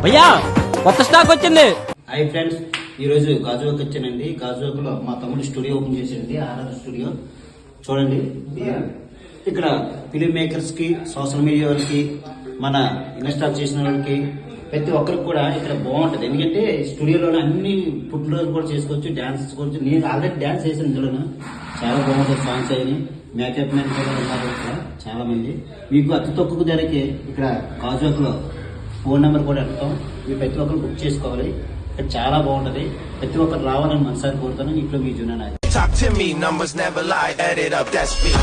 భయ్యా కొత్త స్టాక్ వచ్చింది. హాయ్ ఫ్రెండ్స్, ఈ రోజు గాజువాక్ వచ్చానండి. గాజువాక్ లో మా తమ్ముడు స్టూడియో ఓపెన్ చేశాడండి, ఆర్ఆర్ స్టూడియో. చూడండి, ఇక్కడ ఫిలిం మేకర్స్ కి, సోషల్ మీడియా వాళ్ళకి, మన ఇన్స్టాల్ చేసిన వాళ్ళకి, ప్రతి ఒక్కరికి కూడా ఇక్కడ బాగుంటది. ఎందుకంటే స్టూడియోలో అన్ని పుట్టినరోజు కూడా చేసుకోవచ్చు, డాన్స్ చేసుకోవచ్చు. నేను ఆల్రెడీ డాన్స్ చేశాను ఇందులో. చాలా బాగుంటుంది సాంగ్స్ అయ్యి. మేకప్ మ్యాన్ కూడా ఉన్నారు ఇక్కడ చాలా మంది. మీకు అతి తక్కువ ధరకి ఇక్కడ గాజువాక్ లో ఫోన్ నెంబర్ కూడా ఇస్తాం. మీరు ప్రతి ఒక్కరు బుక్ చేసుకోవాలి. ఇక్కడ చాలా బాగుంటది. ప్రతి ఒక్కరు రావాలని మనసారి కోరుతాను. ఇప్పుడు మీ Juna. Talk to me, numbers never lie, add it up, that's me.